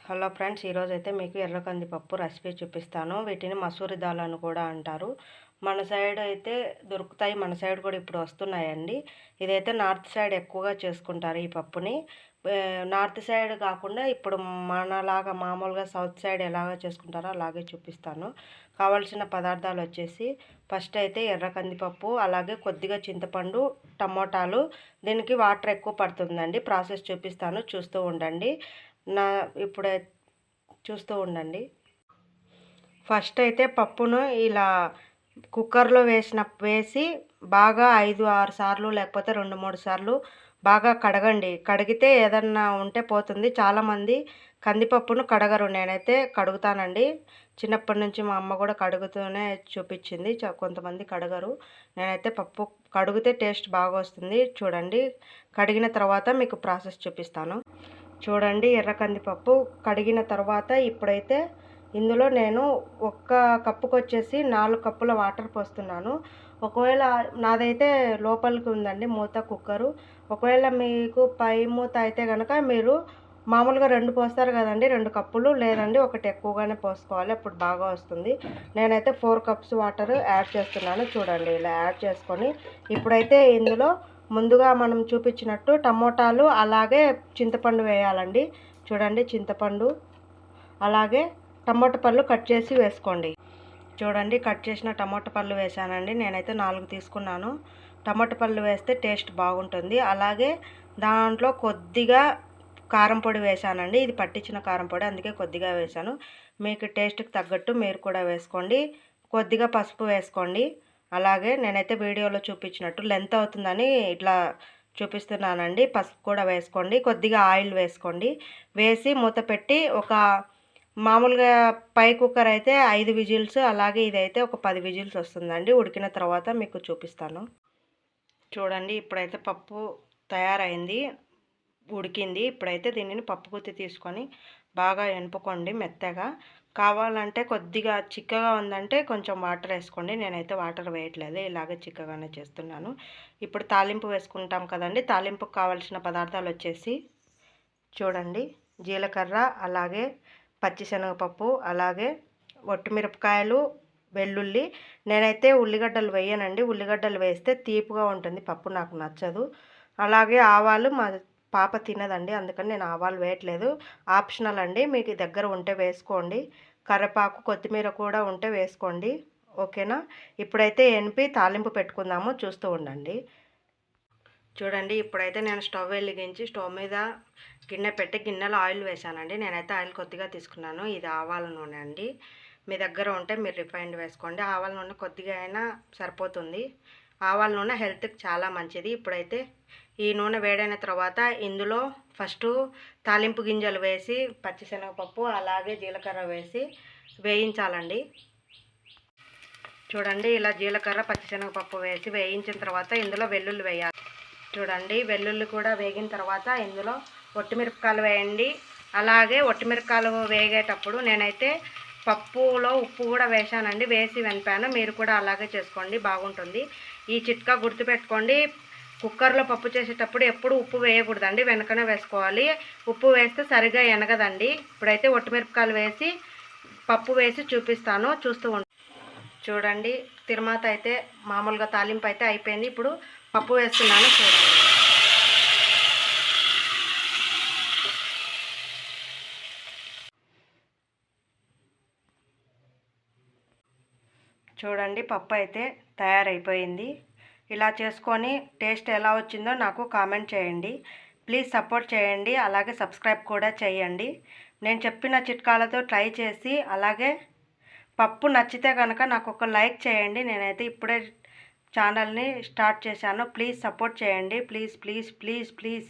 Hello friends, ఈరోజైతే మీకు ఎర్ర కందిపప్పు రెసిపీ చూపిస్తాను. వీటిని మసూరి దాల్ అని కూడా అంటారు. మన సైడ్ అయితే దొరుకుతాయి. మన సైడ్ కూడా ఇప్పుడు వస్తున్నాయండి. ఇదైతే నార్త్ సైడ్ ఎక్కువగా చేసుకుంటారు ఈ పప్పుని. నార్త్ సైడ్ కాకుండా ఇప్పుడు మనలాగా మామూలుగా సౌత్ సైడ్ ఎలాగ చేసుకుంటారో అలాగే చూపిస్తాను. కావాల్సిన పదార్థాలు వచ్చేసి ఫస్ట్ అయితే ఎర్ర కందిపప్పు, అలాగే కొద్దిగా చింతపండు, టమోటాలు. దీనికి వాటర్ ఎక్కువ పడుతుందండి. ప్రాసెస్ చూపిస్తాను, చూస్తూ ఉండండి. ఇప్పుడే చూస్తూ ఉండండి. ఫస్ట్ అయితే పప్పును ఇలా కుక్కర్లో వేసి బాగా 5-6 సార్లు లేకపోతే 2-3 సార్లు బాగా కడగండి. కడిగితే ఏదన్నా ఉంటే పోతుంది. చాలామంది కందిపప్పును కడగరు. నేనైతే కడుగుతానండి. చిన్నప్పటి నుంచి మా అమ్మ కూడా కడుగుతూనే చూపించింది. కొంతమంది కడగరు. నేనైతే పప్పు కడిగితే టేస్ట్ బాగా వస్తుంది. చూడండి, కడిగిన తర్వాత మీకు ప్రాసెస్ చూపిస్తాను. చూడండి, ఎర్ర కందిపప్పు కడిగిన తర్వాత ఇప్పుడైతే ఇందులో నేను ఒక్క కప్పుకు వచ్చేసి 4 కప్పుల వాటర్ పోస్తున్నాను. ఒకవేళ నాదైతే లోపలికి ఉందండి మూత, కుక్కరు. ఒకవేళ మీకు పై మూత అయితే కనుక మీరు మామూలుగా 2 పోస్తారు కదండి, 2 కప్పులు. లేదండి, ఒకటి ఎక్కువగానే పోసుకోవాలి, అప్పుడు బాగా వస్తుంది. నేనైతే 4 కప్స్ వాటర్ యాడ్ చేస్తున్నాను. చూడండి, ఇలా యాడ్ చేసుకొని ఇప్పుడైతే ఇందులో ముందుగా మనం చూపించినట్టు టమోటాలు అలాగే చింతపండు వేయాలండి. చూడండి, చింతపండు అలాగే టమోటా పళ్ళు కట్ చేసి వేసుకోండి. చూడండి, కట్ చేసిన టమోటా పళ్ళు వేసానండి. నేనైతే 4 తీసుకున్నాను. టమోటా పళ్ళు వేస్తే టేస్ట్ బాగుంటుంది. అలాగే దాంట్లో కొద్దిగా కారం పొడి వేసానండి. ఇది పట్టించిన కారం పొడి, అందుకే కొద్దిగా వేసాను. మీకు టేస్ట్కి తగ్గట్టు మీరు కూడా వేసుకోండి. కొద్దిగా పసుపు వేసుకోండి. అలాగే నేనైతే వీడియోలో చూపించినట్టు లెంత్ అవుతుందని ఇట్లా చూపిస్తున్నానండి. పసుపు కూడా వేసుకోండి. కొద్దిగా ఆయిల్ వేసుకోండి. వేసి మూత పెట్టి మామూలుగా పై కుక్కర్ అయితే 5 విజిల్స్, అలాగే ఇదైతే ఒక 10 విజిల్స్ వస్తుందండి. ఉడికిన తర్వాత మీకు చూపిస్తాను. చూడండి, ఇప్పుడైతే పప్పు తయారైంది, ఉడికింది. ఇప్పుడైతే దీనిని పప్పు గుత్తి తీసుకొని బాగా ఎనుపుకోండి మెత్తగా. కావాలంటే కొద్దిగా చిక్కగా ఉందంటే కొంచెం వాటర్ వేసుకోండి. నేనైతే వాటర్ వేయట్లేదు, ఇలాగే చిక్కగానే చేస్తున్నాను. ఇప్పుడు తాలింపు వేసుకుంటాం కదండి. తాలింపుకు కావాల్సిన పదార్థాలు వచ్చేసి చూడండి, జీలకర్ర, అలాగే పచ్చిశనగపప్పు, అలాగే ఒట్టిమిరపకాయలు, వెల్లుల్లి. నేనైతే ఉల్లిగడ్డలు వేయనండి. ఉల్లిగడ్డలు వేస్తే తీపిగా ఉంటుంది పప్పు, నాకు నచ్చదు. అలాగే ఆవాలు, మా పాప తినదండి, అందుకని నేను ఆవాలు వేయట్లేదు. ఆప్షనల్ అండి, మీకు దగ్గర ఉంటే వేసుకోండి. కరివేపాకు, కొత్తిమీర కూడా ఉంటే వేసుకోండి. ఓకేనా? ఇప్పుడైతే ఎనిపి తాలింపు పెట్టుకుందాము, చూస్తూ ఉండండి. చూడండి, ఇప్పుడైతే నేను స్టవ్ వెలిగించి స్టవ్ మీద గిన్నె పెట్టి గిన్నెలో ఆయిల్ వేసానండి. నేనైతే ఆయిల్ కొద్దిగా తీసుకున్నాను. ఇది ఆవాల నూనె అండి. మీ దగ్గర ఉంటే మీరు రిఫైండ్ వేసుకోండి. ఆవాల నూనె కొద్దిగా అయినా సరిపోతుంది. ఆవాల నూనె హెల్త్కి చాలా మంచిది. ఇప్పుడైతే ఈ నూనె వేడైన తర్వాత ఇందులో ఫస్ట్ తాలింపు గింజలు వేసి పచ్చిశనగపప్పు అలాగే జీలకర్ర వేసి వేయించాలండి. చూడండి, ఇలా జీలకర్ర పచ్చిశనగపప్పు వేసి వేయించిన తర్వాత ఇందులో వెల్లుల్లి వేయాలి. చూడండి, వెల్లుల్లి కూడా వేగిన తర్వాత ఇందులో ఒట్టిమిరపకాయలు వేయండి. అలాగే ఒట్టిమిరపకాయలు వేగేటప్పుడు నేనైతే పప్పులో ఉప్పు కూడా వేసానండి. వేసి వెనిపాను. మీరు కూడా అలాగే చేసుకోండి, బాగుంటుంది. ఈ చిట్కా గుర్తుపెట్టుకోండి. కుక్కర్లో పప్పు చేసేటప్పుడు ఎప్పుడు ఉప్పు వేయకూడదండి, వెనకనే వేసుకోవాలి. ఉప్పు వేస్తే సరిగా ఎనగదండి. ఇప్పుడైతే ఒట్టిమిరపకాయలు వేసి పప్పు వేసి చూపిస్తాను, చూస్తూ చూడండి. తిరువాత అయితే మామూలుగా తాలింపు అయితే అయిపోయింది. ఇప్పుడు పప్పు వేస్తున్నాను, చూడండి. చూడండి, పప్పు అయితే తయారైపోయింది. ఇలా చేసుకొని టేస్ట్ ఎలా వచ్చిందో నాకు కామెంట్ చేయండి. ప్లీజ్ సపోర్ట్ చేయండి, అలాగే సబ్స్క్రైబ్ కూడా చేయండి. నేను చెప్పిన చిట్కాలతో ట్రై చేసి అలాగే పప్పు నచ్చితే కనుక నాకు ఒక లైక్ చేయండి. నేనైతే ఇప్పుడే ఛానల్ని స్టార్ట్ చేశాను. ప్లీజ్ సపోర్ట్ చేయండి, ప్లీజ్ ప్లీజ్ ప్లీజ్ ప్లీజ్.